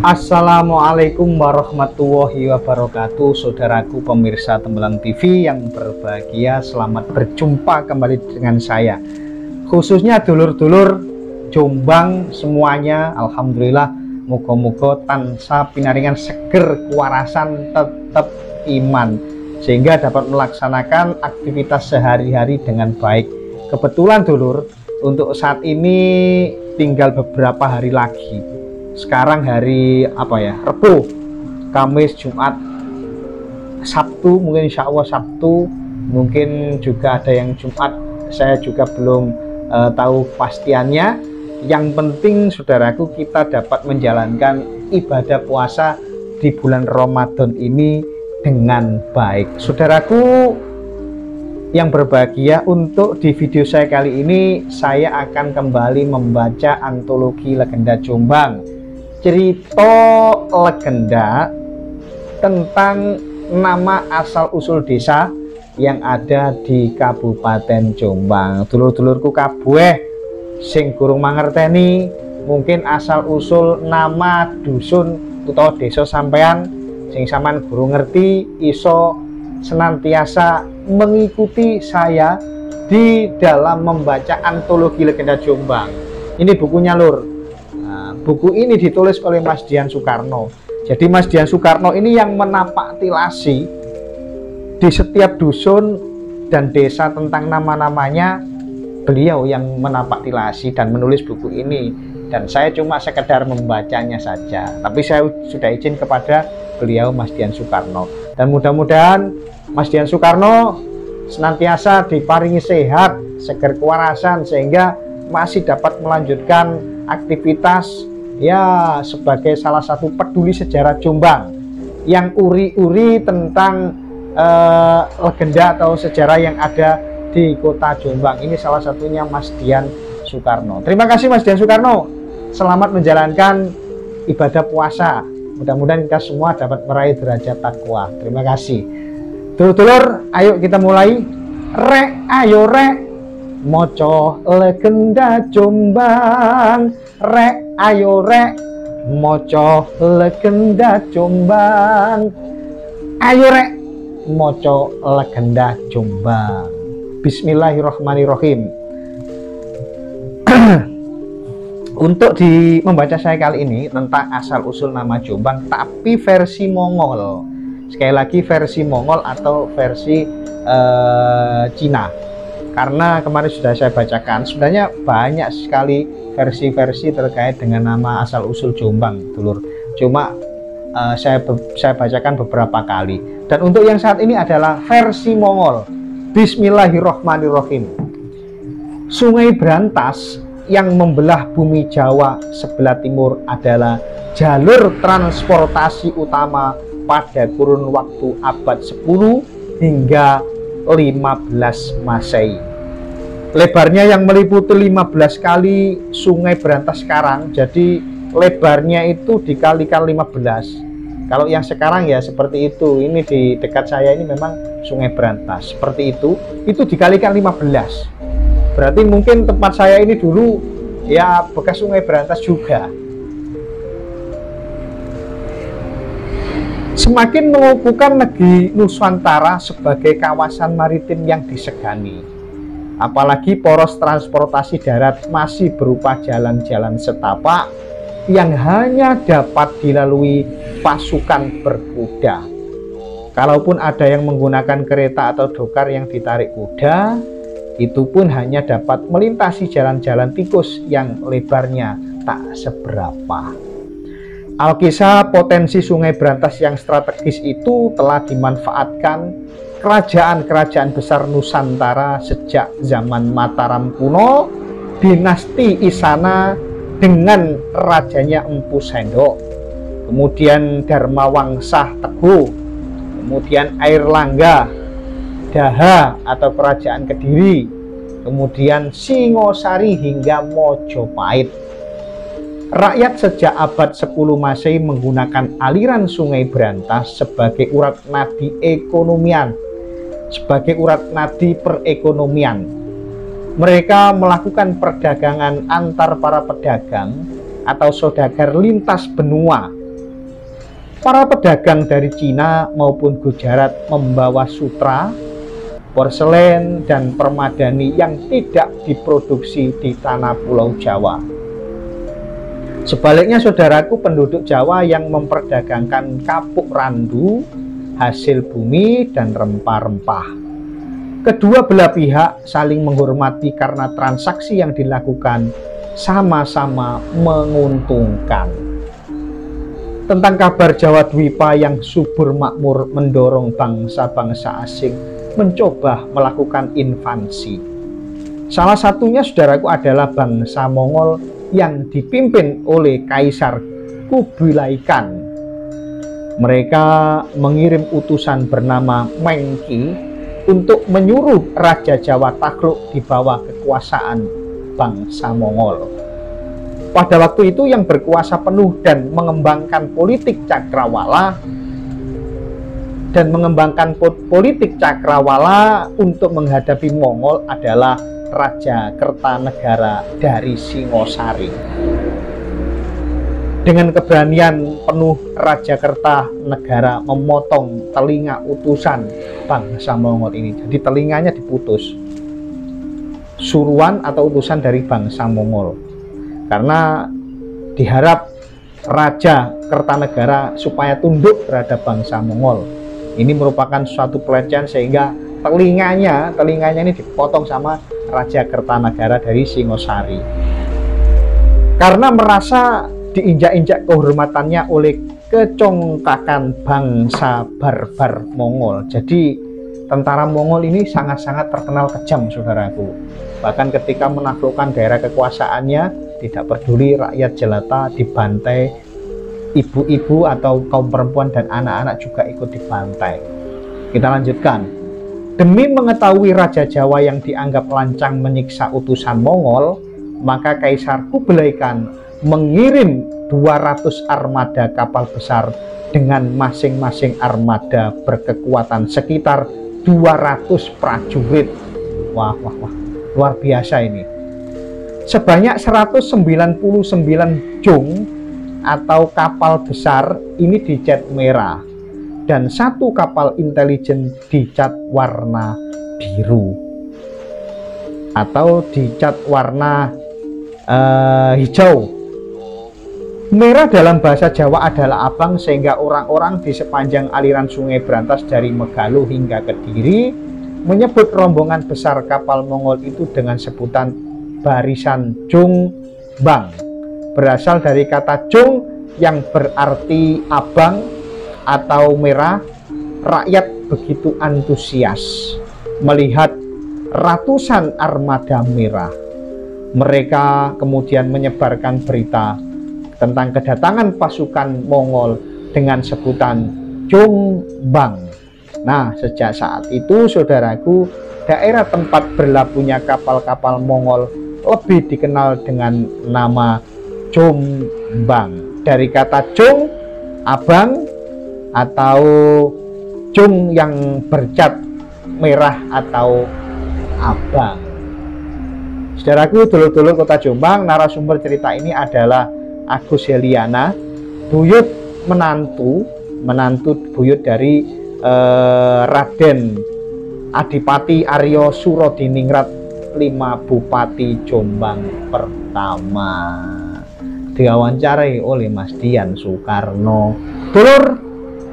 Assalamualaikum warahmatullahi wabarakatuh, saudaraku pemirsa Tembelang TV yang berbahagia. Selamat berjumpa kembali dengan saya, khususnya dulur-dulur Jombang semuanya. Alhamdulillah, muga-muga tansah pinaringan seger kuwarasan tetap iman, sehingga dapat melaksanakan aktivitas sehari-hari dengan baik. Kebetulan dulur, untuk saat ini tinggal beberapa hari lagi. Sekarang hari apa ya, Rabu, Kamis, Jumat, Sabtu, mungkin insya Allah Sabtu, mungkin juga ada yang Jumat, saya juga belum tahu pastiannya. Yang penting saudaraku, kita dapat menjalankan ibadah puasa di bulan Ramadan ini dengan baik. Saudaraku yang berbahagia, untuk di video saya kali ini saya akan kembali membaca antologi legenda Jombang, cerita legenda tentang nama asal usul desa yang ada di Kabupaten Jombang. Dulur-dulurku kabeh sing gurung mangerteni mungkin asal usul nama dusun utawa desa sampean, sing sampean gurung ngerti, iso senantiasa mengikuti saya di dalam membaca antologi legenda Jombang. Ini bukunya lur. Buku ini ditulis oleh Mas Dian Soekarno. Jadi Mas Dian Soekarno ini yang menapak tilasi di setiap dusun dan desa tentang nama-namanya. Beliau yang menapak tilasi dan menulis buku ini, dan saya cuma sekedar membacanya saja. Tapi saya sudah izin kepada beliau, Mas Dian Soekarno, dan mudah-mudahan Mas Dian Soekarno senantiasa diparingi sehat, seger kewarasan, sehingga masih dapat melanjutkan aktivitas ya sebagai salah satu peduli sejarah Jombang yang uri-uri tentang legenda atau sejarah yang ada di kota Jombang. Ini salah satunya Mas Dian Soekarno. Terima kasih Mas Dian Soekarno, selamat menjalankan ibadah puasa. Mudah-mudahan kita semua dapat meraih derajat takwa. Terima kasih. Dulur-dulur, ayo kita mulai. Rek, ayo rek, moco legenda Jombang. Rek, ayo rek, moco legenda Jombang. Ayo rek, moco legenda Jombang. Bismillahirrahmanirrahim. Untuk membaca saya kali ini tentang asal usul nama Jombang, tapi versi Mongol. Sekali lagi versi Mongol atau versi Cina. Karena kemarin sudah saya bacakan, sebenarnya banyak sekali versi-versi terkait dengan nama asal usul Jombang, dulur. Cuma saya bacakan beberapa kali. Dan untuk yang saat ini adalah versi Mongol. Bismillahirrahmanirrahim. Sungai Brantas yang membelah bumi Jawa sebelah timur adalah jalur transportasi utama pada kurun waktu abad 10 hingga 15 Masehi. Lebarnya yang meliputi 15 kali Sungai Brantas sekarang, jadi lebarnya itu dikalikan 15. Kalau yang sekarang ya seperti itu. Ini di dekat saya ini memang Sungai Brantas seperti itu dikalikan 15. Berarti mungkin tempat saya ini dulu ya bekas Sungai Brantas juga. Semakin mengukuhkan negeri Nusantara sebagai kawasan maritim yang disegani. Apalagi poros transportasi darat masih berupa jalan-jalan setapak yang hanya dapat dilalui pasukan berkuda. Kalaupun ada yang menggunakan kereta atau dokar yang ditarik kuda, itu pun hanya dapat melintasi jalan-jalan tikus yang lebarnya tak seberapa. Alkisah potensi Sungai Brantas yang strategis itu telah dimanfaatkan kerajaan-kerajaan besar Nusantara sejak zaman Mataram kuno, dinasti Isana dengan rajanya Empu Sendok, kemudian Dharmawangsa Teguh, kemudian Airlangga, Daha atau Kerajaan Kediri, kemudian Singosari hingga Mojopahit. Rakyat sejak abad 10 Masehi menggunakan aliran Sungai Brantas sebagai urat nadi perekonomian. Mereka melakukan perdagangan antar para pedagang atau saudagar lintas benua Para pedagang dari Cina maupun Gujarat membawa sutra, porselen, dan permadani yang tidak diproduksi di tanah Pulau Jawa. Sebaliknya saudaraku, penduduk Jawa yang memperdagangkan kapuk randu, hasil bumi, dan rempah-rempah. Kedua belah pihak saling menghormati karena transaksi yang dilakukan sama-sama menguntungkan. Tentang kabar Jawa Dwipa yang subur makmur mendorong bangsa-bangsa asing mencoba melakukan invasi. Salah satunya saudaraku adalah bangsa Mongol yang dipimpin oleh Kaisar Kublai Khan. Mereka mengirim utusan bernama Mengki untuk menyuruh Raja Jawa takluk di bawah kekuasaan bangsa Mongol. Pada waktu itu yang berkuasa penuh dan mengembangkan politik cakrawala untuk menghadapi Mongol adalah Raja Kertanegara dari Singosari. Dengan keberanian penuh, Raja Kertanegara memotong telinga utusan bangsa Mongol ini. Jadi telinganya diputus. Suruhan atau utusan dari bangsa Mongol. Karena diharap Raja Kertanegara supaya tunduk terhadap bangsa Mongol. Ini merupakan suatu pelecehan sehingga telinganya ini dipotong sama Raja Kertanegara dari Singosari. Karena merasa diinjak-injak kehormatannya oleh kecongkakan bangsa barbar Mongol. Jadi tentara Mongol ini sangat-sangat terkenal kejam saudaraku. Bahkan ketika menaklukkan daerah kekuasaannya, tidak peduli rakyat jelata dibantai, ibu-ibu atau kaum perempuan dan anak-anak juga ikut dibantai. Kita lanjutkan. Demi mengetahui Raja Jawa yang dianggap lancang menyiksa utusan Mongol, maka Kaisar Kublai Khan mengirim 200 armada kapal besar dengan masing-masing armada berkekuatan sekitar 200 prajurit. Wah, luar biasa ini. Sebanyak 199 jung atau kapal besar ini dicat merah dan satu kapal intelijen dicat warna biru atau dicat warna hijau. Merah dalam bahasa Jawa adalah abang, sehingga orang-orang di sepanjang aliran Sungai Brantas dari Megaluh hingga Kediri menyebut rombongan besar kapal Mongol itu dengan sebutan Barisan Jung Bang, berasal dari kata Jung yang berarti abang atau merah. Rakyat begitu antusias melihat ratusan armada merah. Mereka kemudian menyebarkan berita tentang kedatangan pasukan Mongol dengan sebutan Jung Bang. Nah, sejak saat itu saudaraku, daerah tempat berlabuhnya kapal-kapal Mongol lebih dikenal dengan nama Jombang, dari kata Jung, abang, atau Jung yang bercat merah atau abang. Saudaraku, dulur-dulur kota Jombang, narasumber cerita ini adalah Agus Heliana, buyut menantu buyut dari Raden Adipati Aryo Surodiningrat, 5 Bupati Jombang pertama, diwawancarai oleh Mas Dian Soekarno. Dulur,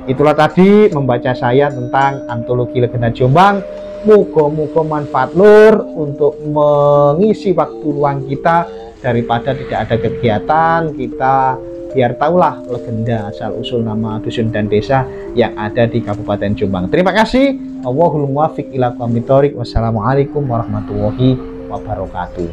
itulah tadi membaca saya tentang antologi legenda Jombang. Moga-moga manfaat lur untuk mengisi waktu luang kita daripada tidak ada kegiatan kita, biar tahulah legenda asal usul nama dusun dan desa yang ada di Kabupaten Jombang. Terima kasih. Wallahul muwaffiq ila aqwamit thoriq. Wassalamualaikum warahmatullahi wabarakatuh.